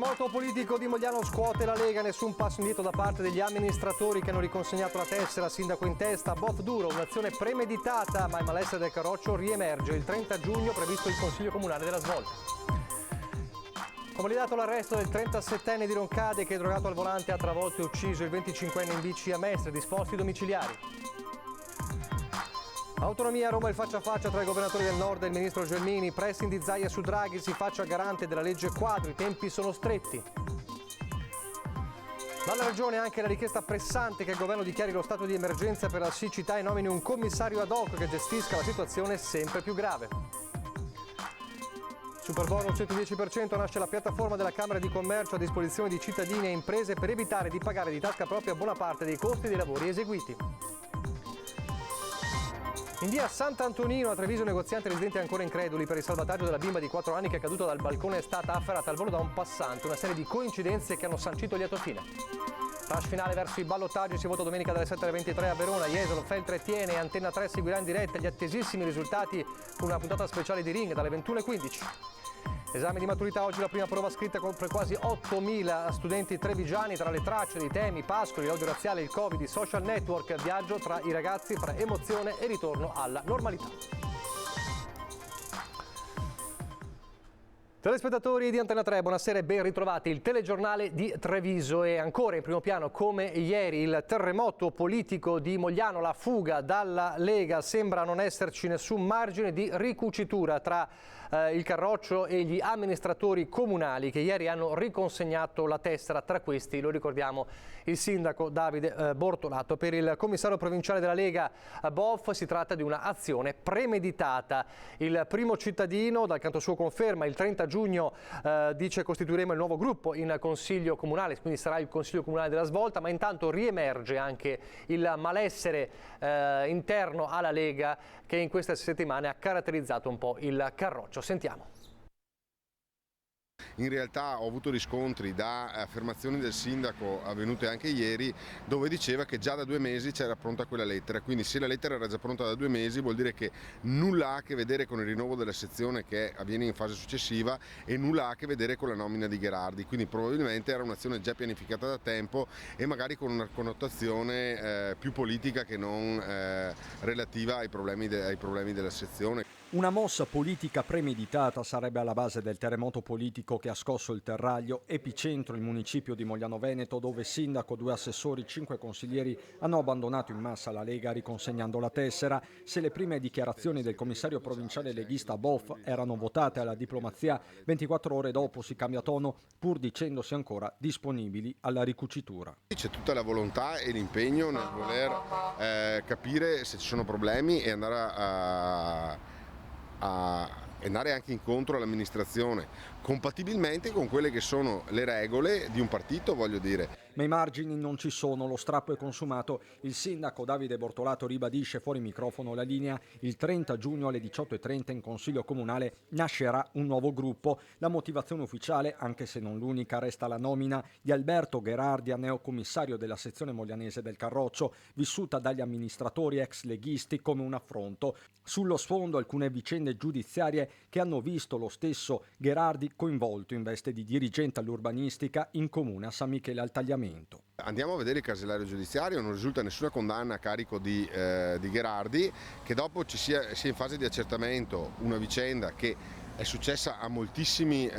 terremoto politico di Mogliano scuote la Lega, nessun passo indietro da parte degli amministratori che hanno riconsegnato la tessera, sindaco in testa, bof duro, un'azione premeditata, ma il malessere del Carroccio riemerge. Il 30 giugno previsto il Consiglio Comunale della Svolta. Convalidato l'arresto del 37enne di Roncade che, drogato al volante, ha travolto e ucciso il 25enne in bici a Mestre, disposti domiciliari. Autonomia a Roma, il faccia a faccia tra i governatori del Nord e il ministro Gelmini. Pressing di Zaia su Draghi, si faccia garante della legge quadro, i tempi sono stretti. Dalla Regione anche la richiesta pressante che il governo dichiari lo stato di emergenza per la siccità e nomini un commissario ad hoc che gestisca la situazione sempre più grave. Superbonus 110%, nasce la piattaforma della Camera di Commercio a disposizione di cittadini e imprese per evitare di pagare di tasca propria buona parte dei costi dei lavori eseguiti. In via Sant'Antonino a Treviso, negozianti e residenti ancora increduli per il salvataggio della bimba di 4 anni che è caduta dal balcone è stata afferrata al volo da un passante. Una serie di coincidenze che hanno sancito il lieto fine. Rush finale verso i ballottaggi, si vota domenica dalle 7 alle 23 a Verona. Jesolo, Feltre Tiene e Antenna 3 seguirà in diretta gli attesissimi risultati con una puntata speciale di Ring dalle 21:15. Esame di maturità, oggi la prima prova scritta per quasi 8.000 studenti trevigiani, tra le tracce dei temi pascoli, l'odio razziale, il Covid, i social network, viaggio tra i ragazzi fra emozione e ritorno alla normalità. Telespettatori di Antenna 3, buonasera e ben ritrovati. Il telegiornale di Treviso e ancora in primo piano come ieri il terremoto politico di Mogliano, la fuga dalla Lega, sembra non esserci nessun margine di ricucitura tra il Carroccio e gli amministratori comunali che ieri hanno riconsegnato la tessera, tra questi, lo ricordiamo, il sindaco Davide Bortolato. Per il commissario provinciale della Lega Boff si tratta di un'azione premeditata. Il primo cittadino dal canto suo conferma il 30 giugno dice costituiremo il nuovo gruppo in Consiglio Comunale, quindi sarà il Consiglio Comunale della Svolta, ma intanto riemerge anche il malessere interno alla Lega che in queste settimane ha caratterizzato un po' il Carroccio. Sentiamo. In realtà ho avuto riscontri da affermazioni del sindaco avvenute anche ieri, dove diceva che già da 2 mesi c'era pronta quella lettera, quindi se la lettera era già pronta da 2 mesi vuol dire che nulla ha a che vedere con il rinnovo della sezione che avviene in fase successiva e nulla ha a che vedere con la nomina di Gherardi, quindi probabilmente era un'azione già pianificata da tempo e magari con una connotazione più politica che non relativa ai problemi della sezione. Una mossa politica premeditata sarebbe alla base del terremoto politico che ha scosso il Terraglio, epicentro il municipio di Mogliano Veneto, dove sindaco, 2 assessori, 5 consiglieri hanno abbandonato in massa la Lega riconsegnando la tessera. Se le prime dichiarazioni del commissario provinciale leghista Boff erano votate alla diplomazia, 24 ore dopo si cambia tono, pur dicendosi ancora disponibili alla ricucitura. C'è tutta la volontà e l'impegno nel voler capire se ci sono problemi e andare andare anche incontro all'amministrazione, compatibilmente con quelle che sono le regole di un partito, voglio dire. Ma i margini non ci sono, lo strappo è consumato. Il sindaco Davide Bortolato ribadisce fuori microfono la linea. Il 30 giugno alle 18:30 in Consiglio Comunale nascerà un nuovo gruppo. La motivazione ufficiale, anche se non l'unica, resta la nomina di Alberto Gherardi a neocommissario della sezione moglianese del Carroccio, vissuta dagli amministratori ex leghisti come un affronto. Sullo sfondo alcune vicende giudiziarie che hanno visto lo stesso Gherardi coinvolto in veste di dirigente all'urbanistica in comune a San Michele al Tagliamento. Andiamo a vedere il casellario giudiziario, non risulta nessuna condanna a carico di Gherardi, che dopo sia in fase di accertamento una vicenda che è successa a moltissimi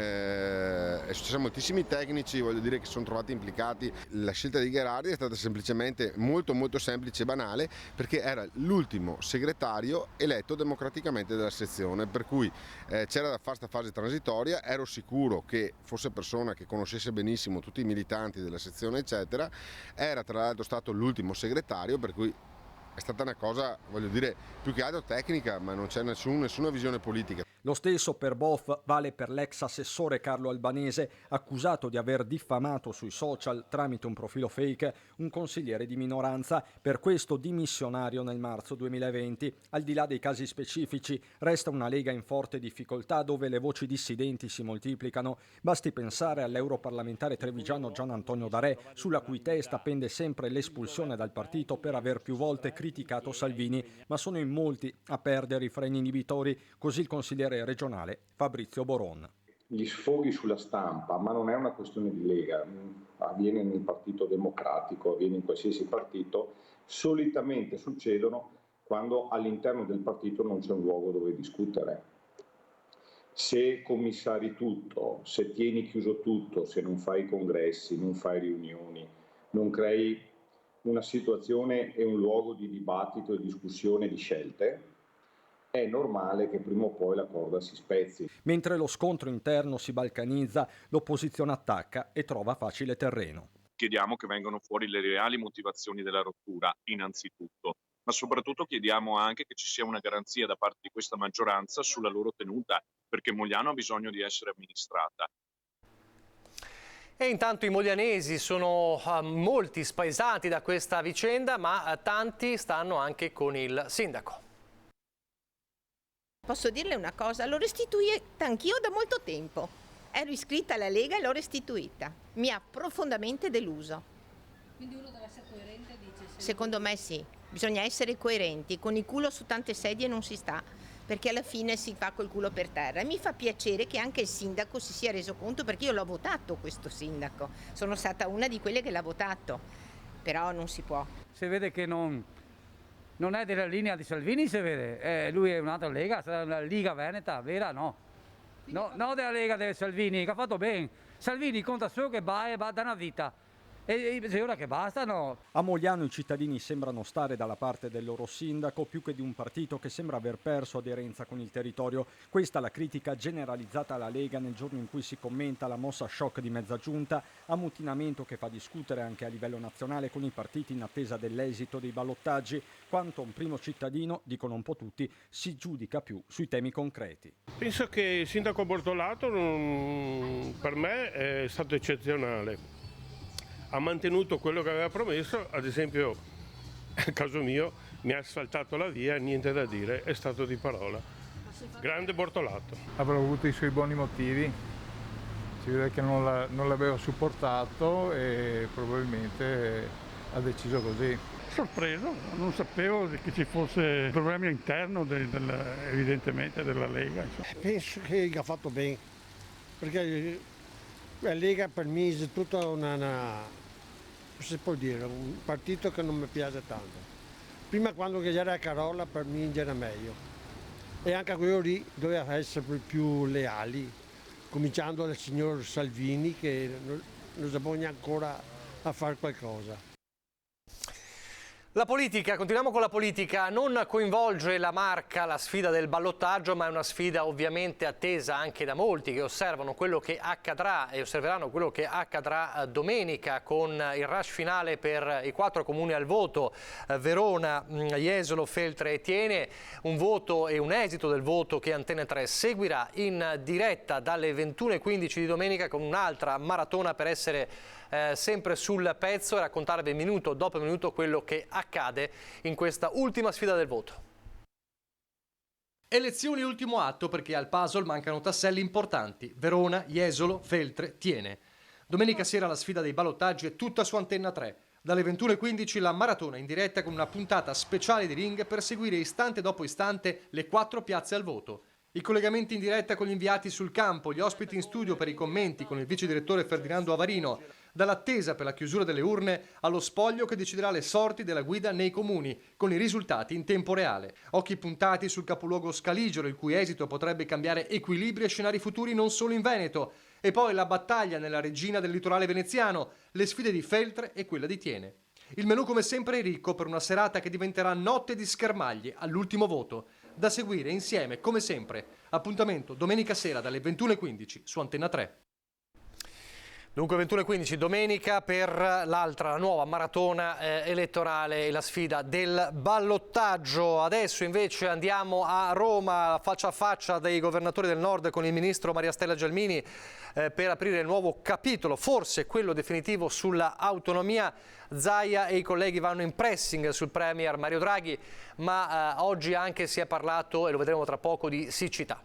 tecnici, voglio dire, che sono trovati implicati. La scelta di Gherardi è stata semplicemente molto semplice e banale, perché era l'ultimo segretario eletto democraticamente della sezione, per cui c'era da fare questa fase transitoria. Ero sicuro che fosse persona che conoscesse benissimo tutti i militanti della sezione eccetera, era tra l'altro stato l'ultimo segretario, per cui è stata una cosa, voglio dire, più che altro tecnica, ma non c'è nessuna visione politica. Lo stesso per Boff vale per l'ex assessore Carlo Albanese, accusato di aver diffamato sui social tramite un profilo fake un consigliere di minoranza, per questo dimissionario nel marzo 2020. Al di là dei casi specifici, resta una Lega in forte difficoltà dove le voci dissidenti si moltiplicano. Basti pensare all'europarlamentare trevigiano Gian Antonio Darè, sulla cui testa pende sempre l'espulsione dal partito per aver più volte criticato Salvini, ma sono in molti a perdere i freni inibitori, così il consigliere regionale Fabrizio Boron. gli sfoghi sulla stampa, ma non è una questione di Lega, avviene nel Partito Democratico, avviene in qualsiasi partito, solitamente succedono quando all'interno del partito non c'è un luogo dove discutere. Se commissari tutto, se tieni chiuso tutto, se non fai congressi, non fai riunioni, non crei una situazione e un luogo di dibattito e discussione di scelte, è normale che prima o poi la corda si spezzi. Mentre lo scontro interno si balcanizza, l'opposizione attacca e trova facile terreno. Chiediamo che vengano fuori le reali motivazioni della rottura, innanzitutto, ma soprattutto chiediamo anche che ci sia una garanzia da parte di questa maggioranza sulla loro tenuta, perché Mogliano ha bisogno di essere amministrata. E intanto i moglianesi sono molti spaesati da questa vicenda, ma tanti stanno anche con il sindaco. Posso dirle una cosa, l'ho restituita anch'io da molto tempo. Ero iscritta alla Lega e l'ho restituita. Mi ha profondamente deluso. Quindi uno deve essere coerente, dice? Secondo me sì, bisogna essere coerenti. Con il culo su tante sedie non si sta, perché alla fine si fa col culo per terra. E mi fa piacere che anche il sindaco si sia reso conto, perché io l'ho votato questo sindaco. Sono stata una di quelle che l'ha votato, però non si può. Si vede che non è della linea di Salvini, si vede. Lui è un'altra Lega, sarà una Liga Veneta, vera no? No, della Lega di Salvini, che ha fatto bene. Salvini conta solo che va da una vita. E se ora che basta, no. A Mogliano i cittadini sembrano stare dalla parte del loro sindaco più che di un partito che sembra aver perso aderenza con il territorio. Questa è la critica generalizzata alla Lega nel giorno in cui si commenta la mossa shock di mezza giunta, ammutinamento che fa discutere anche a livello nazionale con i partiti in attesa dell'esito dei ballottaggi, quanto un primo cittadino, dicono un po' tutti, si giudica più sui temi concreti. Penso che il sindaco Bortolato per me è stato eccezionale. Ha mantenuto quello che aveva promesso, ad esempio, a caso mio, mi ha asfaltato la via, niente da dire, è stato di parola. Grande Bortolato. Avrà avuto i suoi buoni motivi, si vede che non l'aveva supportato e probabilmente ha deciso così. Sorpreso, non sapevo che ci fosse problemi all'interno evidentemente della Lega. Penso che ha fatto bene, perché la Lega per me è tutta si può dire, un partito che non mi piace tanto. Prima quando c'era Carola per me era meglio. E anche quello lì doveva essere più leali, cominciando dal signor Salvini che non bisogna ancora a fare qualcosa. La politica, continuiamo con la politica, non coinvolge la Marca la sfida del ballottaggio, ma è una sfida ovviamente attesa anche da molti che osservano quello che accadrà e osserveranno quello che accadrà domenica con il rush finale per i 4 comuni al voto, Verona, Jesolo, Feltre e Thiene, un voto e un esito del voto che Antenne 3 seguirà in diretta dalle 21:15 di domenica con un'altra maratona per essere sempre sul pezzo e raccontarvi minuto dopo minuto quello che accade in questa ultima sfida del voto. Elezioni ultimo atto perché al puzzle mancano tasselli importanti. Verona, Jesolo, Feltre, Thiene. Domenica sera la sfida dei ballottaggi è tutta su Antenna 3. Dalle 21:15 la maratona in diretta con una puntata speciale di Ring per seguire istante dopo istante le 4 piazze al voto. I collegamenti in diretta con gli inviati sul campo, gli ospiti in studio per i commenti con il vice direttore Ferdinando Avarino, dall'attesa per la chiusura delle urne allo spoglio che deciderà le sorti della guida nei comuni, con i risultati in tempo reale. Occhi puntati sul capoluogo scaligero, il cui esito potrebbe cambiare equilibri e scenari futuri non solo in Veneto. E poi la battaglia nella regina del litorale veneziano, le sfide di Feltre e quella di Thiene. Il menù come sempre è ricco per una serata che diventerà notte di schermaglie all'ultimo voto. Da seguire insieme, come sempre. Appuntamento domenica sera dalle 21:15 su Antenna 3. Dunque 21:15 domenica per l'altra, la nuova maratona elettorale e la sfida del ballottaggio. Adesso invece andiamo a Roma, faccia a faccia dei governatori del Nord con il ministro Maria Stella Gelmini per aprire il nuovo capitolo, forse quello definitivo sulla autonomia. Zaia e i colleghi vanno in pressing sul premier Mario Draghi, ma oggi anche si è parlato, e lo vedremo tra poco, di siccità.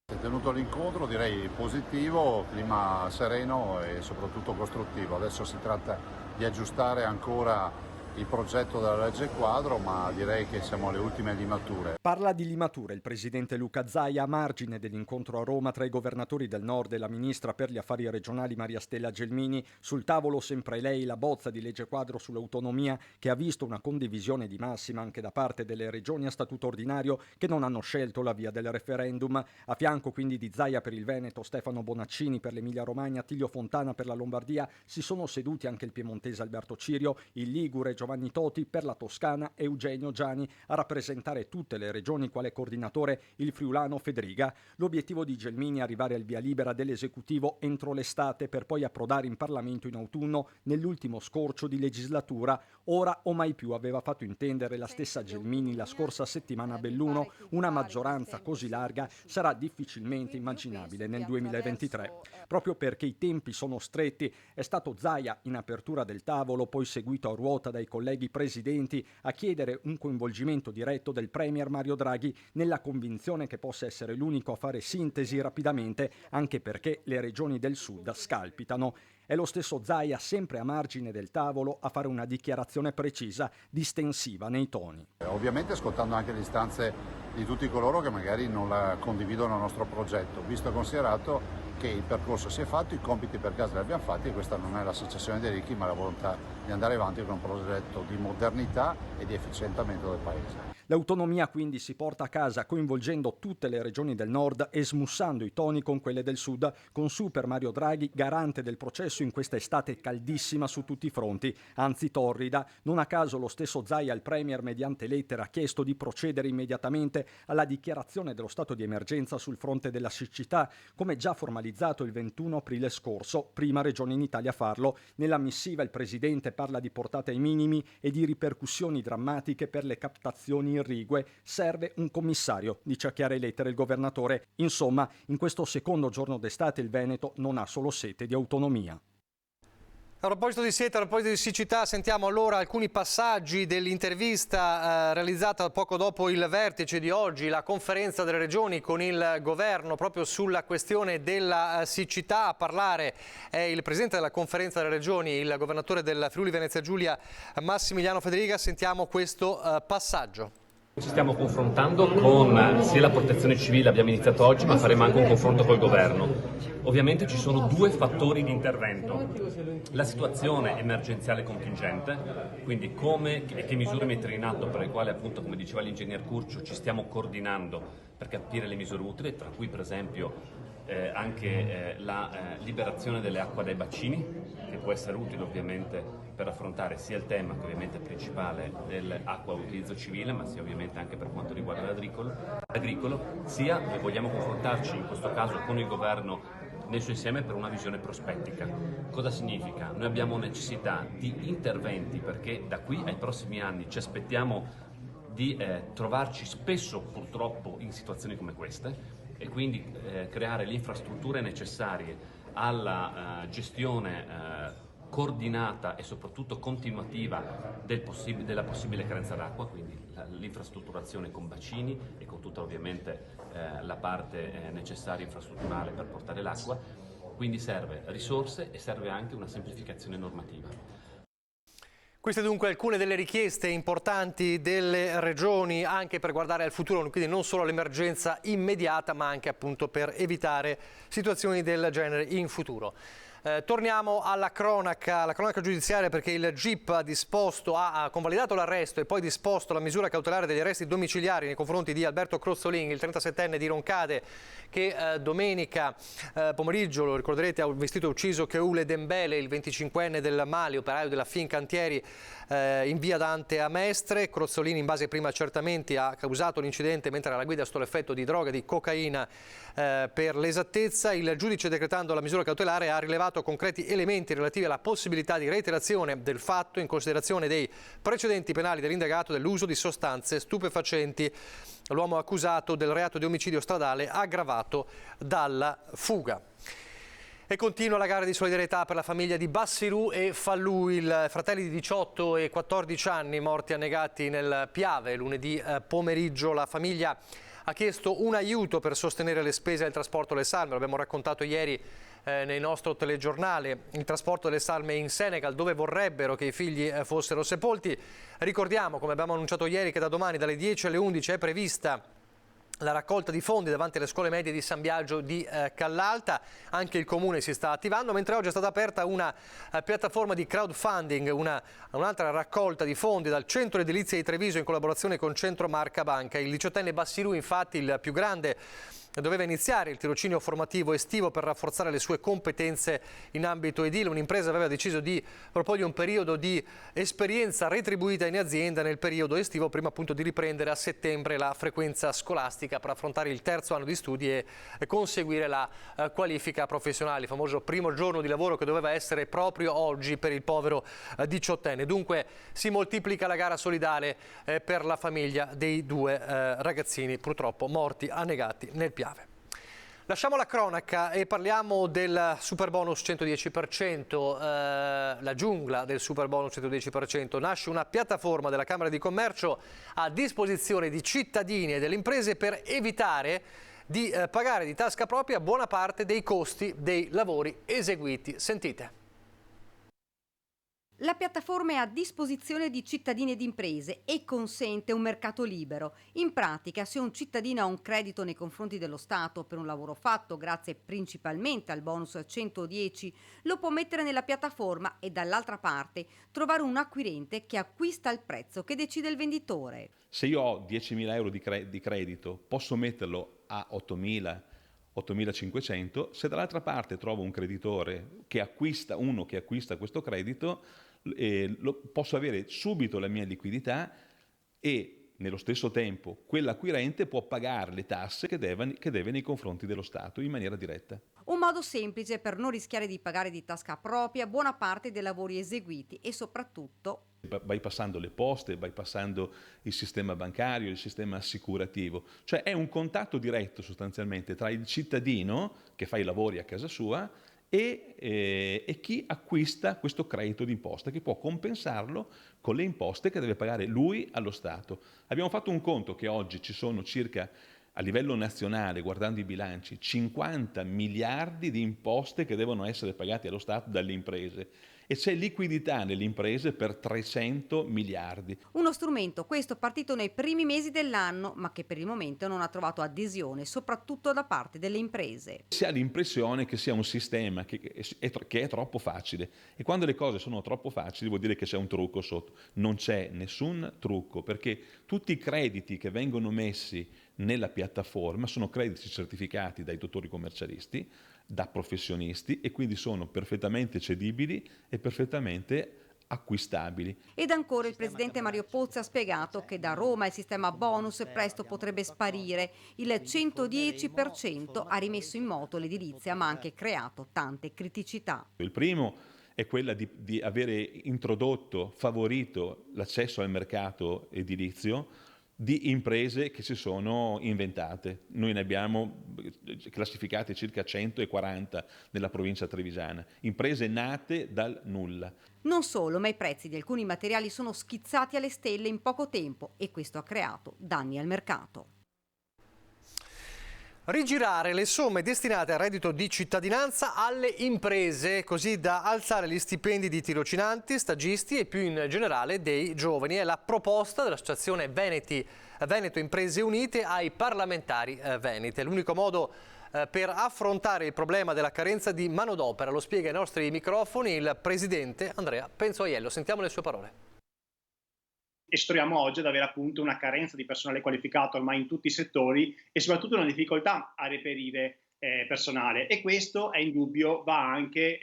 Si è tenuto l'incontro, direi positivo, clima sereno e soprattutto costruttivo. Adesso si tratta di aggiustare ancora il progetto della legge quadro, ma direi che siamo alle ultime limature. Parla di limature il presidente Luca Zaia a margine dell'incontro a Roma tra i governatori del Nord e la ministra per gli affari regionali Maria Stella Gelmini. Sul tavolo sempre lei la bozza di legge quadro sull'autonomia, che ha visto una condivisione di massima anche da parte delle regioni a statuto ordinario che non hanno scelto la via del referendum. A fianco quindi di Zaia per il Veneto, Stefano Bonaccini per l'Emilia Romagna, Attilio Fontana per la Lombardia, si sono seduti anche il piemontese Alberto Cirio, il ligure Giovanni Toti per la Toscana e Eugenio Giani a rappresentare tutte le regioni quale coordinatore il friulano Federiga. L'obiettivo di Gelmini è arrivare al via libera dell'esecutivo entro l'estate per poi approdare in Parlamento in autunno nell'ultimo scorcio di legislatura. Ora o mai più aveva fatto intendere la stessa Gelmini la scorsa settimana a Belluno. Una maggioranza così larga sarà difficilmente immaginabile nel 2023. Proprio perché i tempi sono stretti è stato Zaia in apertura del tavolo, poi seguito a ruota dai colleghi presidenti, a chiedere un coinvolgimento diretto del premier Mario Draghi nella convinzione che possa essere l'unico a fare sintesi rapidamente, anche perché le regioni del sud scalpitano. È lo stesso Zaia, sempre a margine del tavolo, a fare una dichiarazione precisa, distensiva nei toni. Ovviamente ascoltando anche le istanze di tutti coloro che magari non la condividono il nostro progetto, visto e considerato che il percorso si è fatto, i compiti per casa li abbiamo fatti e questa non è la secessione dei ricchi ma la volontà di andare avanti con un progetto di modernità e di efficientamento del Paese. L'autonomia quindi si porta a casa coinvolgendo tutte le regioni del nord e smussando i toni con quelle del sud, con Super Mario Draghi garante del processo in questa estate caldissima su tutti i fronti, anzi torrida. Non a caso lo stesso Zaia al premier mediante lettera ha chiesto di procedere immediatamente alla dichiarazione dello stato di emergenza sul fronte della siccità, come già formalizzato il 21 aprile scorso, prima regione in Italia a farlo. Nella missiva il presidente parla di portata ai minimi e di ripercussioni drammatiche per le captazioni irrigue. Serve un commissario, dice a chiare lettere il governatore. Insomma, in questo secondo giorno d'estate il Veneto non ha solo sete di autonomia. A proposito di sete, a proposito di siccità, sentiamo allora alcuni passaggi dell'intervista realizzata poco dopo il vertice di oggi, la conferenza delle regioni con il governo proprio sulla questione della siccità. A parlare è il presidente della conferenza delle regioni, il governatore del Friuli Venezia Giulia Massimiliano Federiga. Sentiamo questo passaggio. Ci stiamo confrontando con sia la protezione civile, abbiamo iniziato oggi, ma faremo anche un confronto col governo. Ovviamente ci sono due fattori di intervento: la situazione emergenziale contingente, quindi come e che misure mettere in atto, per le quali appunto, come diceva l'ingegner Curcio, ci stiamo coordinando per capire le misure utili, tra cui per esempio anche la liberazione delle acque dai bacini, che può essere utile ovviamente per affrontare sia il tema, che ovviamente è principale, dell'acqua a utilizzo civile, ma sia ovviamente anche per quanto riguarda l'agricolo, sia vogliamo confrontarci in questo caso con il governo nel suo insieme per una visione prospettica. Cosa significa? Noi abbiamo necessità di interventi perché da qui ai prossimi anni ci aspettiamo di trovarci spesso purtroppo in situazioni come queste e quindi creare le infrastrutture necessarie alla gestione coordinata e soprattutto continuativa della possibile carenza d'acqua, quindi l'infrastrutturazione con bacini e con tutta ovviamente la parte necessaria infrastrutturale per portare l'acqua. Quindi serve risorse e serve anche una semplificazione normativa. Queste dunque alcune delle richieste importanti delle regioni anche per guardare al futuro, quindi non solo all'emergenza immediata ma anche appunto per evitare situazioni del genere in futuro. Torniamo alla cronaca giudiziaria, perché il GIP ha convalidato l'arresto e poi disposto la misura cautelare degli arresti domiciliari nei confronti di Alberto Crozzolin, il 37enne di Roncade, che domenica pomeriggio, lo ricorderete, ha vestito e ucciso Keule Dembele, il 25enne del Mali, operaio della Fincantieri in via Dante a Mestre. Crozzolin, in base ai primi accertamenti, ha causato l'incidente mentre era alla guida sotto l'effetto di droga, di cocaina per l'esattezza. Il giudice, decretando la misura cautelare, ha rilevato concreti elementi relativi alla possibilità di reiterazione del fatto in considerazione dei precedenti penali dell'indagato dell'uso di sostanze stupefacenti. L'uomo accusato del reato di omicidio stradale aggravato dalla fuga. E continua la gara di solidarietà per la famiglia di Bassirù e Fallù, fratelli di 18 e 14 anni morti annegati nel Piave lunedì pomeriggio. La famiglia ha chiesto un aiuto per sostenere le spese del trasporto alle salme, l'abbiamo raccontato ieri nel nostro telegiornale, il trasporto delle salme in Senegal, dove vorrebbero che i figli fossero sepolti. Ricordiamo, come abbiamo annunciato ieri, che da domani dalle 10 alle 11 è prevista la raccolta di fondi davanti alle scuole medie di San Biagio di Callalta. Anche il comune si sta attivando, mentre oggi è stata aperta una piattaforma di crowdfunding, un'altra raccolta di fondi dal Centro Edilizia di Treviso in collaborazione con Centro Marca Banca. Il 18enne Bassirù, infatti, il più grande, doveva iniziare il tirocinio formativo estivo per rafforzare le sue competenze in ambito edile. Un'impresa aveva deciso di proporgli un periodo di esperienza retribuita in azienda nel periodo estivo, prima appunto di riprendere a settembre la frequenza scolastica per affrontare il terzo anno di studi e conseguire la qualifica professionale. Il famoso primo giorno di lavoro che doveva essere proprio oggi per il povero 18enne. Dunque si moltiplica la gara solidale per la famiglia dei due ragazzini purtroppo morti annegati nel Piave. Lasciamo la cronaca e parliamo del superbonus 110%, la giungla del superbonus 110%. Nasce una piattaforma della Camera di Commercio a disposizione di cittadini e delle imprese per evitare di pagare di tasca propria buona parte dei costi dei lavori eseguiti. Sentite. La piattaforma è a disposizione di cittadini ed imprese e consente un mercato libero. In pratica, se un cittadino ha un credito nei confronti dello Stato per un lavoro fatto grazie principalmente al bonus 110, lo può mettere nella piattaforma e dall'altra parte trovare un acquirente che acquista il prezzo che decide il venditore. Se io ho 10.000 euro di credito, posso metterlo a 8.000, 8.500, se dall'altra parte trovo un creditore che acquista questo credito, posso avere subito la mia liquidità e nello stesso tempo quell'acquirente può pagare le tasse che deve nei confronti dello Stato in maniera diretta. Un modo semplice per non rischiare di pagare di tasca propria buona parte dei lavori eseguiti e soprattutto bypassando le poste, bypassando il sistema bancario, il sistema assicurativo. Cioè è un contatto diretto sostanzialmente tra il cittadino che fa i lavori a casa sua e chi acquista questo credito d'imposta, che può compensarlo con le imposte che deve pagare lui allo Stato. Abbiamo fatto un conto che oggi ci sono circa, a livello nazionale, guardando i bilanci, 50 miliardi di imposte che devono essere pagate allo Stato dalle imprese e c'è liquidità nelle imprese per 300 miliardi. Uno strumento, questo, partito nei primi mesi dell'anno, ma che per il momento non ha trovato adesione, soprattutto da parte delle imprese. Si ha l'impressione che sia un sistema che è troppo facile e quando le cose sono troppo facili vuol dire che c'è un trucco sotto. Non c'è nessun trucco, perché tutti i crediti che vengono messi nella piattaforma sono crediti certificati dai dottori commercialisti, da professionisti e quindi sono perfettamente cedibili e perfettamente acquistabili. Ed ancora il presidente Mario Pozzi ha spiegato che da Roma il sistema bonus presto potrebbe sparire. Il 110% ha rimesso in moto l'edilizia ma ha anche creato tante criticità. Il primo è quella di avere introdotto, favorito l'accesso al mercato edilizio di imprese che si sono inventate. Noi ne abbiamo classificate circa 140 nella provincia trevisana, imprese nate dal nulla. Non solo, ma i prezzi di alcuni materiali sono schizzati alle stelle in poco tempo e questo ha creato danni al mercato. Rigirare le somme destinate al reddito di cittadinanza alle imprese, così da alzare gli stipendi di tirocinanti, stagisti e più in generale dei giovani. È la proposta dell'associazione Veneto Imprese Unite ai parlamentari venete. È l'unico modo per affrontare il problema della carenza di manodopera. Lo spiega ai nostri microfoni il presidente Andrea Penzoiello. Sentiamo le sue parole. E ci troviamo oggi ad avere appunto una carenza di personale qualificato ormai in tutti i settori e soprattutto una difficoltà a reperire personale, e questo è indubbio va anche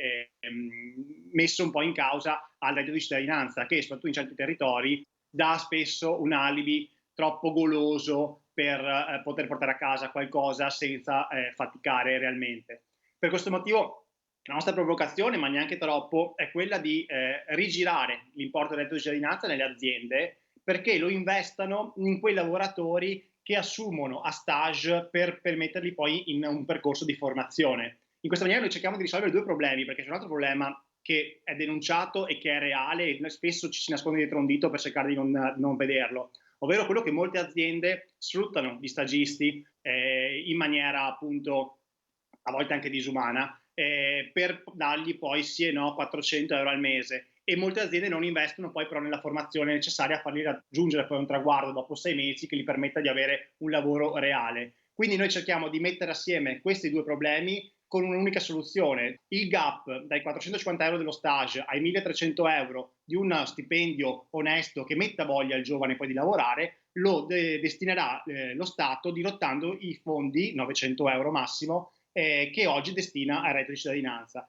messo un po' in causa al reddito di cittadinanza, che soprattutto in certi territori dà spesso un alibi troppo goloso per poter portare a casa qualcosa senza faticare realmente. Per questo motivo la nostra provocazione, ma neanche troppo, è quella di rigirare l'importo del reddito di cittadinanza nelle aziende perché lo investano in quei lavoratori che assumono a stage per permetterli poi in un percorso di formazione. In questa maniera noi cerchiamo di risolvere due problemi, perché c'è un altro problema che è denunciato e che è reale e spesso ci si nasconde dietro un dito per cercare di non vederlo, ovvero quello che molte aziende sfruttano gli stagisti in maniera appunto a volte anche disumana, per dargli poi sì e no 400 euro al mese, e molte aziende non investono poi però nella formazione necessaria a fargli raggiungere poi un traguardo dopo 6 mesi che gli permetta di avere un lavoro reale. Quindi noi cerchiamo di mettere assieme questi due problemi con un'unica soluzione. Il gap dai 450 euro dello stage ai 1300 euro di uno stipendio onesto che metta voglia al giovane poi di lavorare lo destinerà lo Stato dirottando i fondi, 900 euro massimo, che oggi destina al reddito di cittadinanza.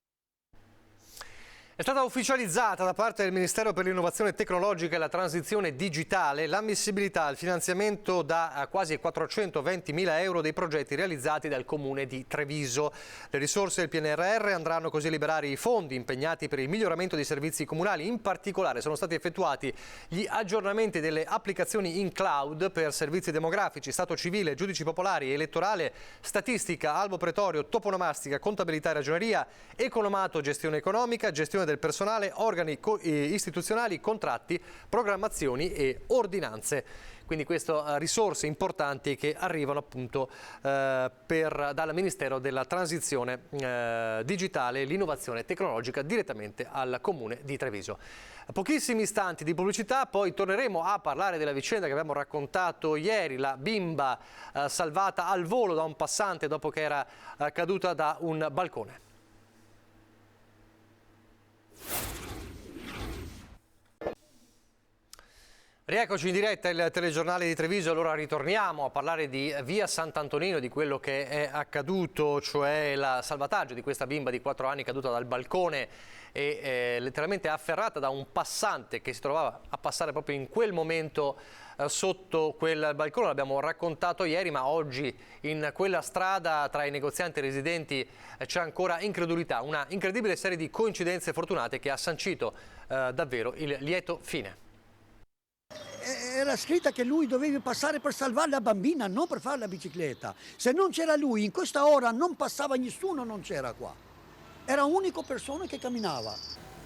È stata ufficializzata da parte del Ministero per l'Innovazione Tecnologica e la Transizione Digitale l'ammissibilità al finanziamento da quasi 420.000 euro dei progetti realizzati dal Comune di Treviso. Le risorse del PNRR andranno così a liberare i fondi impegnati per il miglioramento dei servizi comunali. In particolare sono stati effettuati gli aggiornamenti delle applicazioni in cloud per servizi demografici, stato civile, giudici popolari, elettorale, statistica, albo pretorio, toponomastica, contabilità e ragioneria, economato, gestione economica, gestione del personale, organi istituzionali, contratti, programmazioni e ordinanze. Quindi queste risorse importanti che arrivano appunto dal Ministero della Transizione Digitale e l'Innovazione Tecnologica direttamente al Comune di Treviso. Pochissimi istanti di pubblicità, poi torneremo a parlare della vicenda che abbiamo raccontato ieri, la bimba salvata al volo da un passante dopo che era caduta da un balcone. Rieccoci in diretta, il telegiornale di Treviso. Allora ritorniamo a parlare di via Sant'Antonino, di quello che è accaduto, cioè il salvataggio di questa bimba di 4 anni caduta dal balcone e letteralmente afferrata da un passante che si trovava a passare proprio in quel momento sotto quel balcone. L'abbiamo raccontato ieri, ma oggi in quella strada tra i negozianti e i residenti c'è ancora incredulità, una incredibile serie di coincidenze fortunate che ha sancito davvero il lieto fine. Era scritta che lui doveva passare per salvare la bambina, non per fare la bicicletta. Se non c'era lui, in questa ora non passava nessuno, non c'era qua. Era l'unica persona che camminava.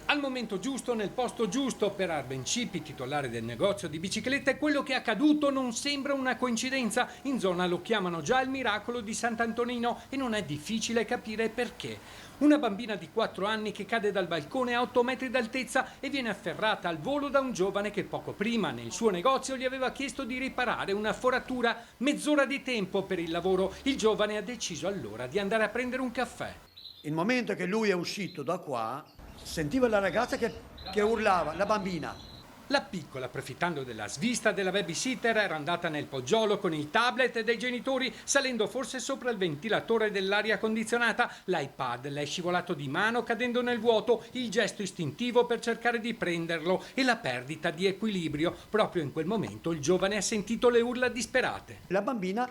Al momento giusto, nel posto giusto, per Arben Cipi, titolare del negozio di biciclette, quello che è accaduto non sembra una coincidenza. In zona lo chiamano già il miracolo di Sant'Antonino e non è difficile capire perché. Una bambina di 4 anni che cade dal balcone a 8 metri d'altezza e viene afferrata al volo da un giovane che poco prima nel suo negozio gli aveva chiesto di riparare una foratura. Mezz'ora di tempo per il lavoro. Il giovane ha deciso allora di andare a prendere un caffè. Il momento che lui è uscito da qua, sentiva la ragazza che urlava, la bambina. La piccola, approfittando della svista della babysitter, era andata nel poggiolo con il tablet dei genitori, salendo forse sopra il ventilatore dell'aria condizionata. L'iPad le è scivolato di mano cadendo nel vuoto, il gesto istintivo per cercare di prenderlo e la perdita di equilibrio. Proprio in quel momento il giovane ha sentito le urla disperate. La bambina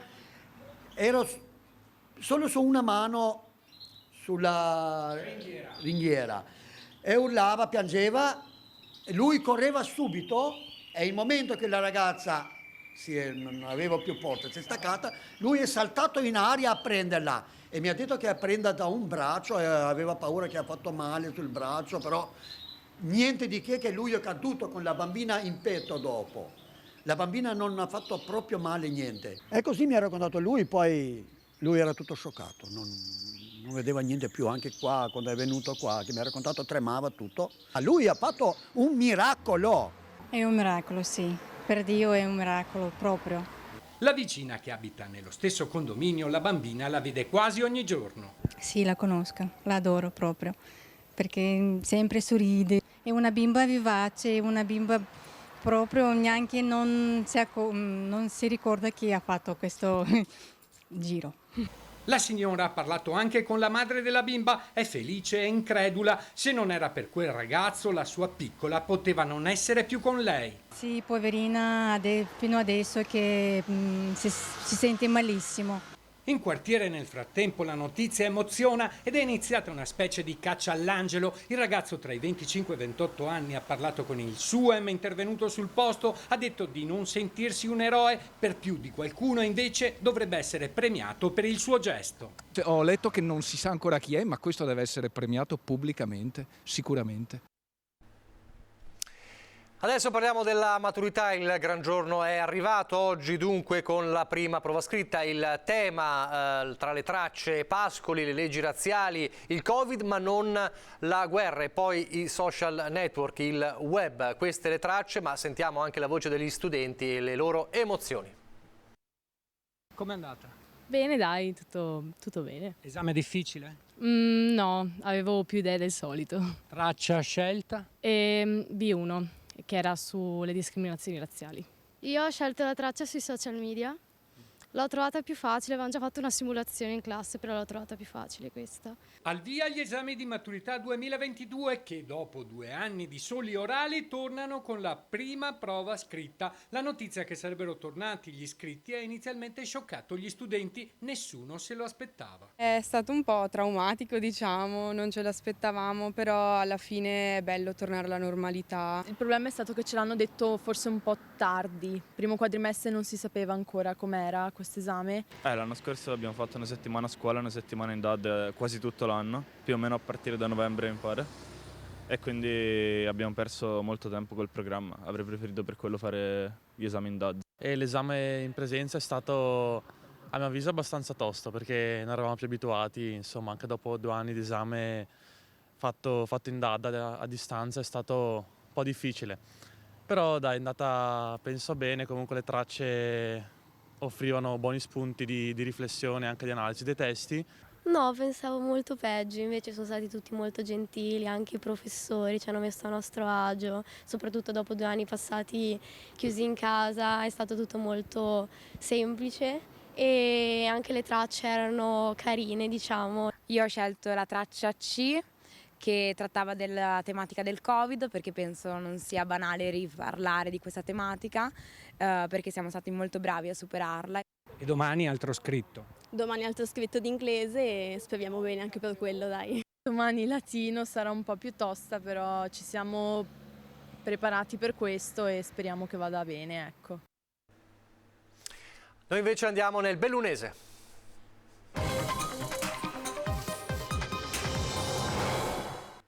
era solo su una mano sulla ringhiera e urlava, piangeva. Lui correva subito e il momento che la ragazza non aveva più forza, si è staccata, lui è saltato in aria a prenderla e mi ha detto che la prenda da un braccio e aveva paura che ha fatto male sul braccio, però niente di che lui è caduto con la bambina in petto dopo. La bambina non ha fatto proprio male, niente. E così mi ha raccontato lui, poi lui era tutto scioccato, non vedeva niente più, anche qua, quando è venuto qua, che mi ha raccontato, tremava tutto. Lui ha fatto un miracolo. È un miracolo, sì. Per Dio è un miracolo proprio. La vicina che abita nello stesso condominio, la bambina la vede quasi ogni giorno. Sì, la conosco, la adoro proprio, perché sempre sorride. È una bimba vivace, una bimba proprio neanche non si ricorda chi ha fatto questo giro. La signora ha parlato anche con la madre della bimba, è felice e incredula. Se non era per quel ragazzo, la sua piccola poteva non essere più con lei. Sì, poverina, fino adesso che si sente malissimo. In quartiere nel frattempo la notizia emoziona ed è iniziata una specie di caccia all'angelo. Il ragazzo tra i 25 e i 28 anni ha parlato con il SUEM, è intervenuto sul posto, ha detto di non sentirsi un eroe, per più di qualcuno invece dovrebbe essere premiato per il suo gesto. Ho letto che non si sa ancora chi è, ma questo deve essere premiato pubblicamente, sicuramente. Adesso parliamo della maturità, il gran giorno è arrivato oggi dunque con la prima prova scritta, il tema tra le tracce Pascoli, le leggi razziali, il Covid ma non la guerra e poi i social network, il web, queste le tracce, ma sentiamo anche la voce degli studenti e le loro emozioni. Com'è andata? Bene dai, tutto bene. Esame difficile? No, avevo più idee del solito. Traccia scelta? B1, che era sulle discriminazioni razziali. Io ho scelto la traccia sui social media, l'ho trovata più facile, avevamo già fatto una simulazione in classe, però l'ho trovata più facile questa. Al via gli esami di maturità 2022 che dopo 2 anni di soli orali tornano con la prima prova scritta. La notizia che sarebbero tornati gli iscritti ha inizialmente scioccato gli studenti, nessuno se lo aspettava. È stato un po' traumatico, diciamo, non ce l'aspettavamo, però alla fine è bello tornare alla normalità. Il problema è stato che ce l'hanno detto forse un po' tardi. Primo quadrimestre non si sapeva ancora com'era questo esame. L'anno scorso abbiamo fatto una settimana a scuola, una settimana in DAD quasi tutto l'anno, più o meno a partire da novembre mi pare, e quindi abbiamo perso molto tempo col programma. Avrei preferito per quello fare gli esami in DAD. E l'esame in presenza è stato, a mio avviso, abbastanza tosto perché non eravamo più abituati, insomma, anche dopo 2 anni di esame fatto in DAD a distanza è stato un po' difficile. Però dai, è andata, penso, bene, comunque le tracce offrivano buoni spunti di riflessione e anche di analisi dei testi. No, pensavo molto peggio, invece sono stati tutti molto gentili, anche i professori ci hanno messo a nostro agio, soprattutto dopo 2 anni passati chiusi in casa, è stato tutto molto semplice e anche le tracce erano carine, diciamo. Io ho scelto la traccia C, che trattava della tematica del Covid, perché penso non sia banale riparlare di questa tematica, perché siamo stati molto bravi a superarla. E domani altro scritto? Domani altro scritto di inglese e speriamo bene anche per quello, dai. Domani latino sarà un po' più tosta, però ci siamo preparati per questo e speriamo che vada bene, ecco. Noi invece andiamo nel bellunese.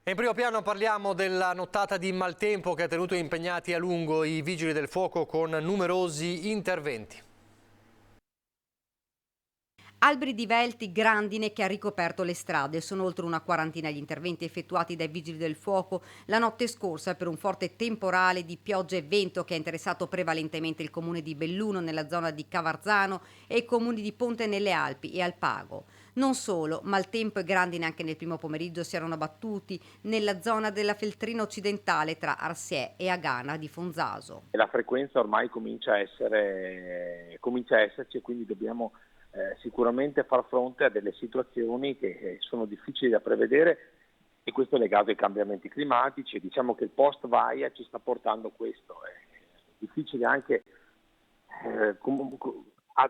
In primo piano parliamo della nottata di maltempo che ha tenuto impegnati a lungo i vigili del fuoco con numerosi interventi. Alberi divelti, grandine che ha ricoperto le strade. Sono oltre una quarantina gli interventi effettuati dai vigili del fuoco la notte scorsa per un forte temporale di pioggia e vento che ha interessato prevalentemente il comune di Belluno nella zona di Cavarzano e i comuni di Ponte nelle Alpi e Alpago. Non solo, maltempo e grandine anche nel primo pomeriggio si erano abbattuti nella zona della Feltrina occidentale tra Arsiè e Agana di Fonzaso. La frequenza ormai comincia a esserci e quindi dobbiamo sicuramente far fronte a delle situazioni che sono difficili da prevedere, e questo è legato ai cambiamenti climatici, e diciamo che il post Vaia ci sta portando questo. È difficile anche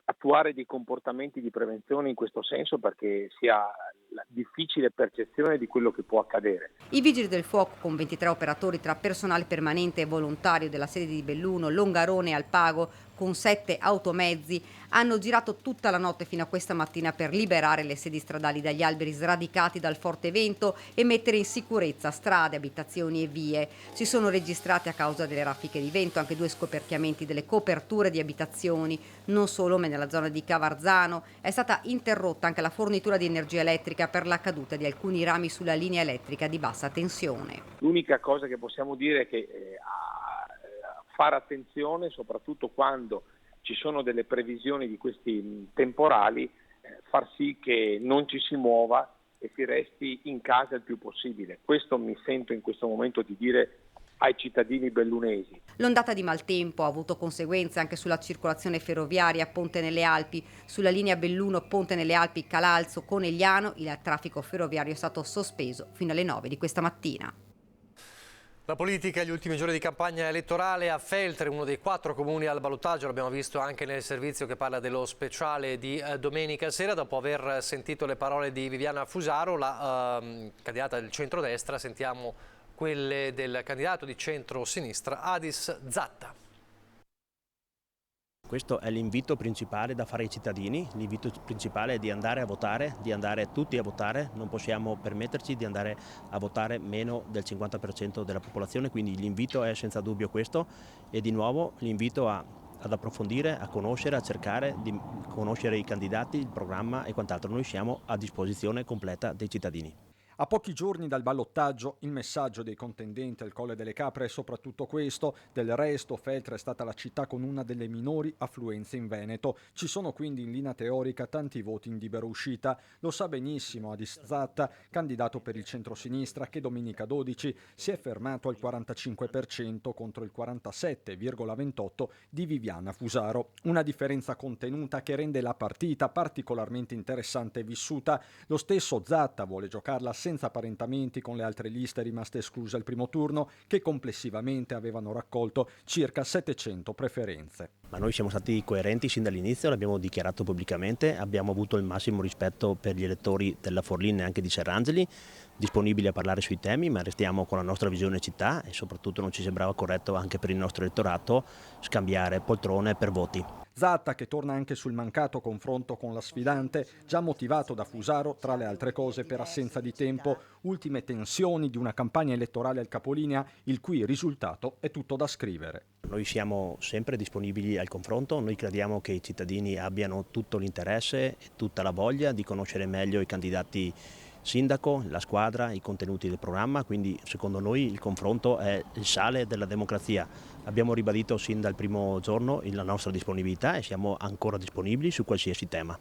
attuare dei comportamenti di prevenzione in questo senso, perché si ha la difficile percezione di quello che può accadere. I vigili del fuoco, con 23 operatori tra personale permanente e volontario della sede di Belluno, Longarone e Alpago, con 7 automezzi, hanno girato tutta la notte fino a questa mattina per liberare le sedi stradali dagli alberi sradicati dal forte vento e mettere in sicurezza strade, abitazioni e vie. Si sono registrati, a causa delle raffiche di vento, anche 2 scoperchiamenti delle coperture di abitazioni. Non solo, ma nella zona di Cavarzano è stata interrotta anche la fornitura di energia elettrica per la caduta di alcuni rami sulla linea elettrica di bassa tensione. L'unica cosa che possiamo dire è che fare attenzione, soprattutto quando ci sono delle previsioni di questi temporali, far sì che non ci si muova e si resti in casa il più possibile. Questo mi sento in questo momento di dire ai cittadini bellunesi. L'ondata di maltempo ha avuto conseguenze anche sulla circolazione ferroviaria a Ponte nelle Alpi. Sulla linea Belluno-Ponte nelle Alpi-Calalzo-Conegliano il traffico ferroviario è stato sospeso fino alle 9 di questa mattina. La politica, gli ultimi giorni di campagna elettorale a Feltre, uno dei 4 comuni al ballottaggio, l'abbiamo visto anche nel servizio che parla dello speciale di domenica sera. Dopo aver sentito le parole di Viviana Fusaro, la candidata del centrodestra, sentiamo quelle del candidato di centro-sinistra Adis Zatta. Questo è l'invito principale da fare ai cittadini, l'invito principale è di andare a votare, di andare tutti a votare, non possiamo permetterci di andare a votare meno del 50% della popolazione, quindi l'invito è senza dubbio questo e di nuovo l'invito ad approfondire, a conoscere, a cercare di conoscere i candidati, il programma e quant'altro. Noi siamo a disposizione completa dei cittadini. A pochi giorni dal ballottaggio, il messaggio dei contendenti al Colle delle Capre è soprattutto questo. Del resto, Feltre è stata la città con una delle minori affluenze in Veneto. Ci sono quindi in linea teorica tanti voti in libera uscita. Lo sa benissimo Adis Zatta, candidato per il centro-sinistra, che domenica 12 si è fermato al 45% contro il 47,28% di Viviana Fusaro. Una differenza contenuta che rende la partita particolarmente interessante e vissuta. Lo stesso Zatta vuole giocarla senza parentamenti con le altre liste rimaste escluse al primo turno, che complessivamente avevano raccolto circa 700 preferenze. Ma noi siamo stati coerenti sin dall'inizio, l'abbiamo dichiarato pubblicamente, abbiamo avuto il massimo rispetto per gli elettori della Forlì e anche di Serrangeli, disponibili a parlare sui temi, ma restiamo con la nostra visione città e soprattutto non ci sembrava corretto anche per il nostro elettorato scambiare poltrone per voti. Zatta che torna anche sul mancato confronto con la sfidante, già motivato da Fusaro, tra le altre cose per assenza di tempo, ultime tensioni di una campagna elettorale al capolinea, il cui risultato è tutto da scrivere. Noi siamo sempre disponibili al confronto, noi crediamo che i cittadini abbiano tutto l'interesse e tutta la voglia di conoscere meglio i candidati sindaco, la squadra, i contenuti del programma, quindi secondo noi il confronto è il sale della democrazia. Abbiamo ribadito sin dal primo giorno la nostra disponibilità e siamo ancora disponibili su qualsiasi tema.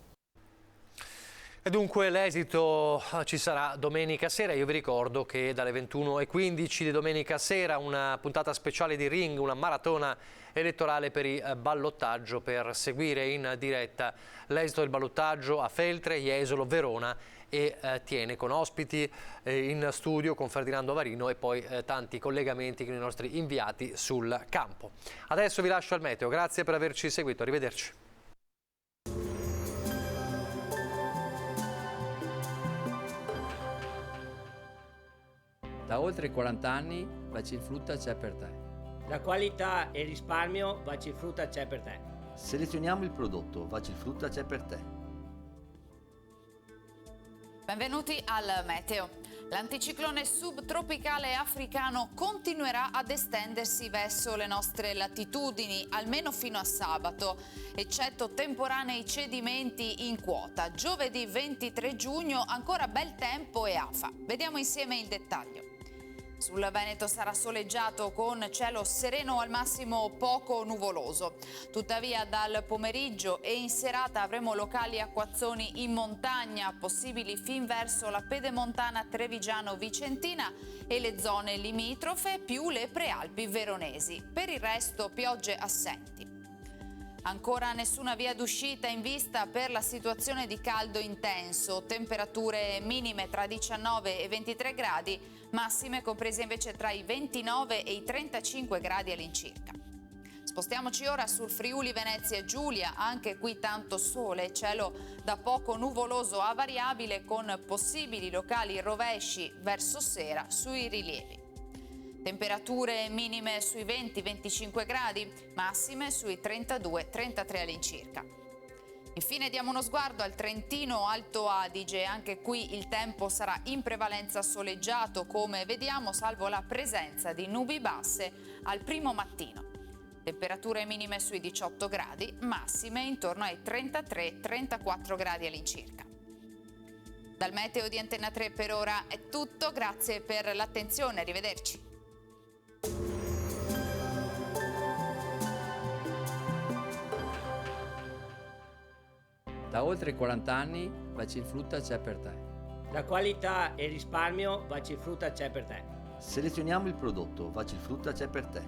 E dunque l'esito ci sarà domenica sera. Io vi ricordo che dalle 21:15 di domenica sera una puntata speciale di Ring, una maratona elettorale per il ballottaggio, per seguire in diretta l'esito del ballottaggio a Feltre, Jesolo, Verona e Thiene, con ospiti in studio con Ferdinando Avarino e poi tanti collegamenti con i nostri inviati sul campo. Adesso vi lascio al meteo, grazie per averci seguito, arrivederci. Da oltre 40 anni Bacifrutta c'è per te. La qualità e il risparmio Bacifrutta c'è per te. Selezioniamo il prodotto, Bacifrutta c'è per te. Benvenuti al meteo. L'anticiclone subtropicale africano continuerà ad estendersi verso le nostre latitudini, almeno fino a sabato, eccetto temporanei cedimenti in quota. Giovedì 23 giugno ancora bel tempo e afa. Vediamo insieme il dettaglio. Sul Veneto sarà soleggiato con cielo sereno, al massimo poco nuvoloso. Tuttavia dal pomeriggio e in serata avremo locali acquazzoni in montagna, possibili fin verso la pedemontana trevigiano-vicentina e le zone limitrofe, più le prealpi veronesi. Per il resto piogge assenti. Ancora nessuna via d'uscita in vista per la situazione di caldo intenso, temperature minime tra 19 e 23 gradi, massime comprese invece tra i 29 e i 35 gradi all'incirca. Spostiamoci ora sul Friuli Venezia Giulia, anche qui tanto sole, cielo da poco nuvoloso a variabile con possibili locali rovesci verso sera sui rilievi. Temperature minime sui 20-25 gradi, massime sui 32-33 all'incirca. Infine diamo uno sguardo al Trentino Alto Adige, anche qui il tempo sarà in prevalenza soleggiato come vediamo, salvo la presenza di nubi basse al primo mattino. Temperature minime sui 18 gradi, massime intorno ai 33-34 gradi all'incirca. Dal meteo di Antenna 3 per ora è tutto, grazie per l'attenzione, arrivederci. Da oltre 40 anni Bacifrutta c'è per te. La qualità e il risparmio Bacifrutta c'è per te. Selezioniamo il prodotto, Bacifrutta c'è per te.